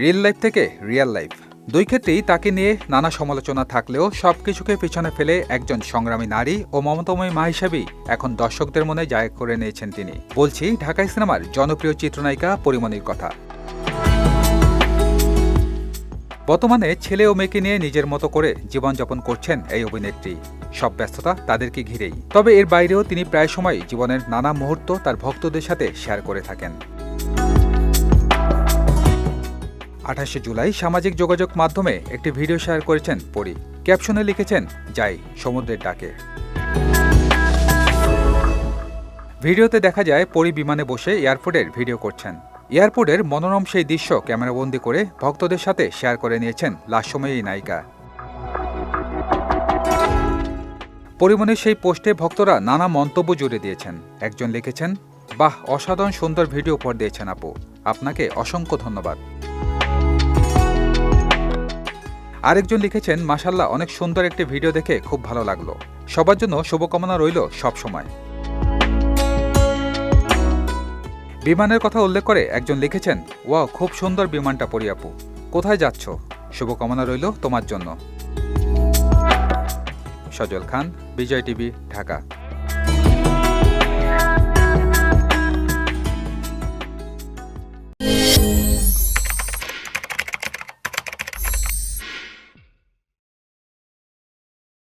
Real life থেকে real life দুই ক্ষেত্রেই তাকে নিয়ে নানা সমালোচনা থাকলেও সবকিছুকে পিছনে ফেলে একজন সংগ্রামী নারী ও মমতাময়ী মা হিসেবেই এখন দর্শকদের মনে জায়গা করে নিয়েছেন তিনি। বলছি ঢাকাই সিনেমার জনপ্রিয় চিত্রনায়িকা পরীমনির কথা। বর্তমানে ছেলে ও মেয়েকে নিয়ে নিজের মতো করে জীবনযাপন করছেন এই অভিনেত্রী। সব ব্যস্ততা তাদেরকে ঘিরেই, তবে এর বাইরেও তিনি প্রায় সময় জীবনের নানা মুহূর্ত তার ভক্তদের সাথে শেয়ার করে থাকেন। 28 জুলাই সামাজিক যোগাযোগ মাধ্যমে একটি ভিডিও শেয়ার করেছেন পরী। ক্যাপশনে লিখেছেন, যাই সমুদ্রের ডাকে। ভিডিওতে দেখা যায় পরী বিমানে বসে এয়ারপোর্টের ভিডিও করছেন। এয়ারপোর্টের মনোরম সেই দৃশ্য ক্যামেরাবন্দি করে ভক্তদের সাথে শেয়ার করে নিয়েছেন লাস্যময়ী এই নায়িকা। পরীমনির সেই পোস্টে ভক্তরা নানা মন্তব্য জুড়ে দিয়েছেন। একজন লিখেছেন, বাহ, অসাধারণ সুন্দর ভিডিও উপহার দিয়েছেন আপু, আপনাকে অসংখ্য ধন্যবাদ। আরেকজন লিখেছেন, মাশাআল্লাহ, অনেক সুন্দর একটি ভিডিও দেখে খুব ভালো লাগলো, সবার জন্য শুভকামনা রইল সব সময়। বিমানের কথা উল্লেখ করে একজন লিখেছেন, ওয়াও, খুব সুন্দর বিমানটা পরী আপু, কোথায় যাচ্ছ? শুভকামনা রইল তোমার জন্য। সজল খান, বিজয় টিভি, ঢাকা।